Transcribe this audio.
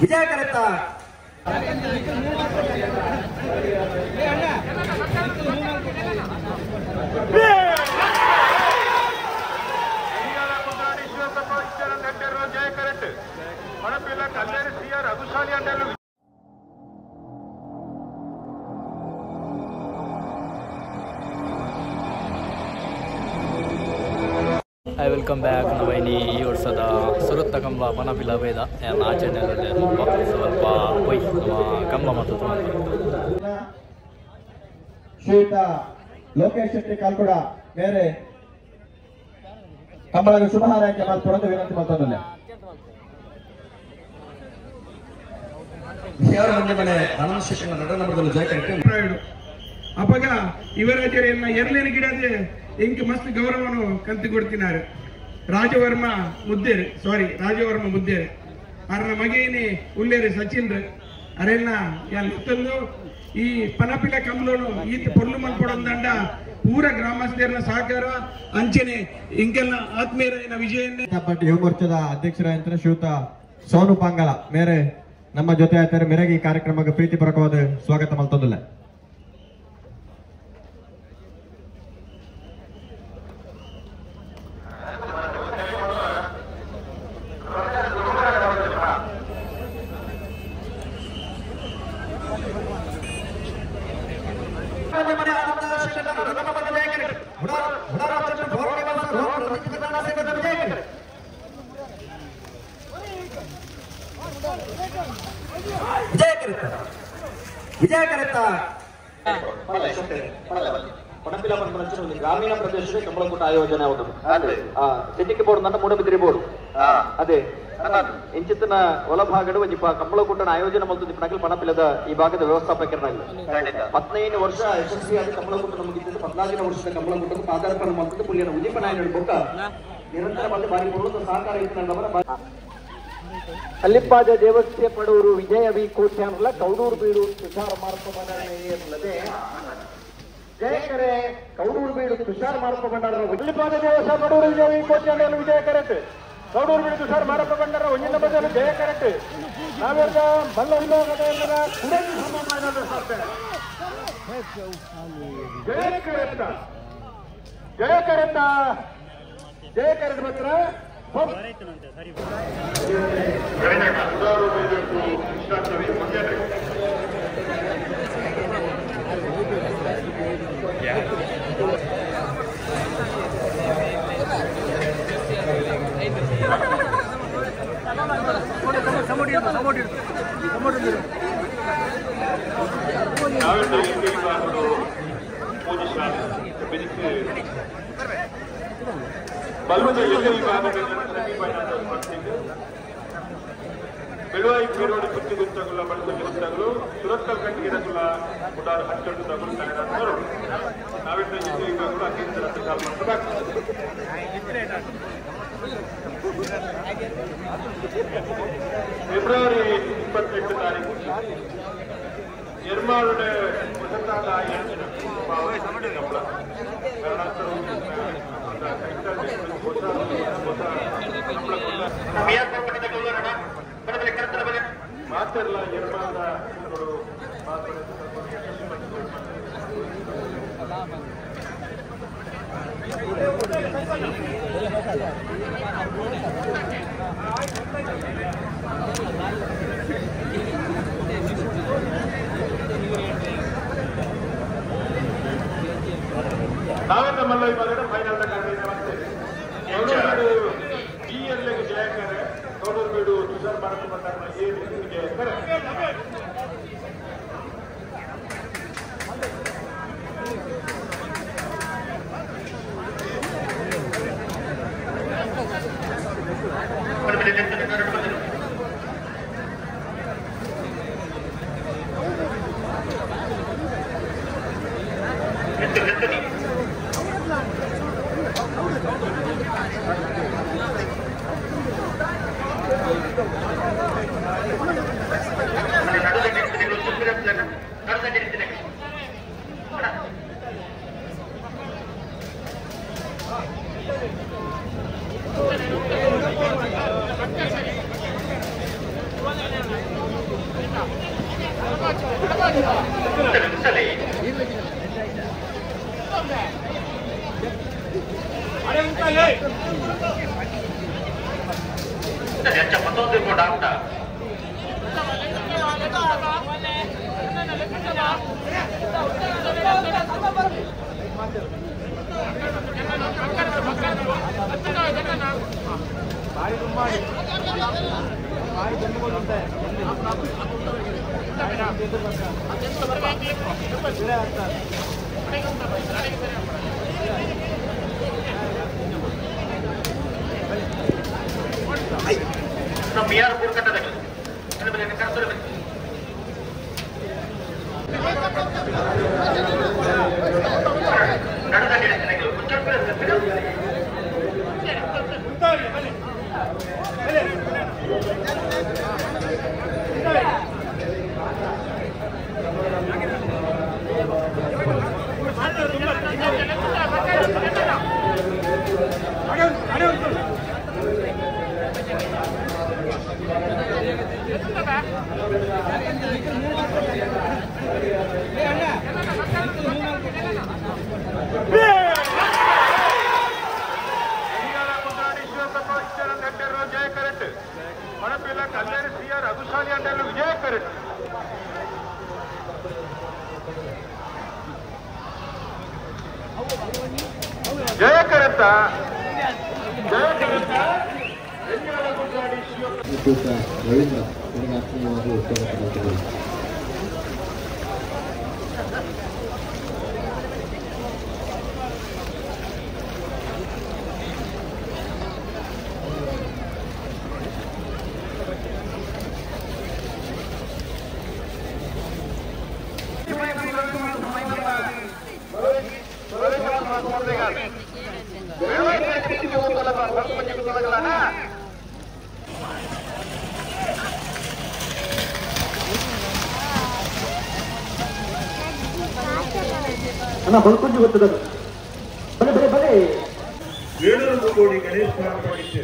ವಿಜಯ ಕರೆತ ಜಯ ಕರೆಟ್ ಮಣಪಿಲ್ಲ ಕಲ್ಲೇರಿ ಸಿಆರ್ ರಘುಶಾಲಿ ಅಂಡರು. ಐ ವೆಲ್ಕಮ್ ಬ್ಯಾಕ್ ನವೈನಿ. ಈ ವರ್ಷದ ಸುರತ್ತ ಕಂಬ ಪನಪಿಲ ವೇದ ಆ ಚಾನೆಲಲ್ಲಿ ಸ್ವಲ್ಪ ಪೊಯ್ ಕಂಬ ಮತ್ತು ಶ್ರೀಯುತ ಲೋಕೇಶ್ ಶೆಟ್ಟಿ ಕಾಲ್ಕುಡ ಬೇರೆ ಕಂಬಳದ ಶುಭ ಹಾರೈಕೆ ಮಾಡ್ಕೊಡೋದು ವಿನಂತಿ ಮಾಡ್ತದಲ್ಲ. ಅಪಗ ಯುವರಾಜರನ್ನ ಎರಲಿನ ಗಿಡದೆ ಇಂಕ ಮಸ್ತ್ ಗೌರವನು ಕಂತು ಕೊಡ್ತಿನಾರು. ರಾಜವರ್ಮ ಮುದ್ದೇರು ಅರನ ಮಗೇನಿ ಉಲ್ಲೇರಿ ಸಚಿನ್ ಅರೆನ್ನ ಎತ್ತಂದು ಈ ಪನಪಿಲ ಕಂಬಳನು ಈತ ಪೊರ್ಲು ಮಲ್ಪಡೊಂದಂಡ ಪೂರ ಗ್ರಾಮಸ್ಥರ ಸಹಕಾರ ಅಂಚನೆ ಇಂಕೆಲ್ಲ ಆತ್ಮೀಯರ ವಿಜಯನ್ನೇ ಯುವ ಮೋರ್ಚಾದ ಅಧ್ಯಕ್ಷರಾದಂತಹ ಶ್ರೀಯುತ ಸೋನು ಪಾಂಗಲ ಮೇರೆ ನಮ್ಮ ಜೊತೆ ಆಯ್ತಾರೆ. ಮೇರೆಗೆ ಈ ಕಾರ್ಯಕ್ರಮಕ್ಕೆ ಪ್ರೀತಿಪೂರ್ವಕವಾದ ಸ್ವಾಗತ ಮಾಡ್ತದಲ್ಲ. ವಿಜಯ ಕರೆತ ಪಣಪಿಲ ಪಂಚಾಯತ್ ಗ್ರಾಮೀಣ ಪ್ರದೇಶದ ಕಂಬಳಕೂಟ ಆಯೋಜನೆ ಆಗುತ್ತದೆ. ಸಿಟಿಗೆ ಬೋರ್ಡ್ ಅಂತ ಮೂಡಬಿದ್ರಿ ಬೋರ್ಡ್ ಅದೇ ಇಂಚಿತ್ತಿನ ಒಳಭಾಗದ ಒಂಜಿ ಕಂಬಳಕೂಟನ ಆಯೋಜನೆ ಮಾಡ್ತದೆ. ಪಣಕಲ್ ಪಣಪಿಲದ ಈ ಭಾಗದ ವ್ಯವಸ್ಥಾಪಕರಾಗಿ 15 ವರ್ಷ ಯಶಸ್ವಿಯಾದ ಕಂಬಳಕೂಟ ಮುಗಿದ್ದು 14 ವರ್ಷದ ಕಂಬಳಕೂಟಕ್ಕೆ ಪಾದಾರ್ಪಣೆ ಮಾಡ್ತದೆ. ಪುಲಿಯನ ಉದೀಪನಾಯನ ಬೊಕ್ಕ ನಿರಂತರ ಮತ್ತೆ ಬಾರಿ ಕೊಡುವ ಸಹಕಾರ ಇತ್ತು. ಅಲ್ಲಿಪ್ಪಾದ ದೇವಸ್ಥೆ ಪಡೂರು ವಿಜಯ ವಿ ಕೋಟ್ಯಾನಲ್ಲ ಕೌಡೂರು ಬೀಡು ತುಷಾರ ಮಾರ್ಪಬಂಡೇ ಜಯಕರೆ ಕೌಡೂರು ಬೀಡು ತುಷಾರ ಮಾರ್ಪಬಂಡಾರ ಅಲ್ಲಿಪ್ಪಾದ ದೇವಸ್ಥೆ ಪಡೂರು ವಿಜಯ ವಿ ಕೋಟ್ಯಾನಲ್ಲ ವಿಜಯ ಕರೆಟ್ ಕೌಡೂರು ಬೀಡು ತುಷಾರ ಮಾರ್ಪಬಂಡಾರ ಒಂಜಿನ ಬದಲು ಜಯ ಕರೆಟ್ ನಾವೆಲ್ಲ ಬಲ್ಲ ವಿಭಾಗದ ಎಲ್ಲರ ಕುಡಗಿ ಸಮಾನದ ಸಾಧ್ಯ ಜಯ ಕರೆತ ಮಾತ್ರ ಬೆಳುವಾಯಿ ಬೇರೋಡಿ ಕುತ್ತಿ ಗುಂತಗುಲ ಬಳಸ ಗಿರುತ್ತಗಳು ಸುರತ್ತಲ್ ಕಟ್ಟಿಗಿರಗುಲ ಕುಟಾರು ಹಚ್ಚೊಟ್ಟು ತಗುಲು ತಲೆದಾರು ನಾವಿಟ್ಟ ಈಗ ಕೂಡ ಕೇಂದ್ರ ಸಾಲ್ ಮಾಡ್ತಾರೆ. ಫೆಬ್ರವರಿ 28 ತಾರೀಕು ಎರ್ಮಾಳುಡೆ ಹೊಸತಾದ ಆಯೋಜನೆ ಕಂಬಳ ಮಾತೆಲ್ಲ ಎರ್ಮಾದ ನಾವೆಲ್ಲ ಮಲ್ಲ ಇವಾಗ ಫೈನಲ್ ಈ ಎಲ್ಲಿಗೆ ಜಯಕರೆ ಕೌಡೂರು ಬೀಡು ತುಷಾರ್ ಮಾರ್ಪಬಂಡಾರ ಜಯಕರೆ ರವೀಂದ್ರ ನನಗೆ ಆತ್ಮೀಯವಾಗಿ ಉತ್ತಮ ಬಳ್ಕೊಂಡು ಗೊತ್ತದ ಬಲೆ ಬಲೆ ಬಲೆ 700 ಕೋಟಿ ಗಣೇಶ ಮಾಡಿದ್ದೆ.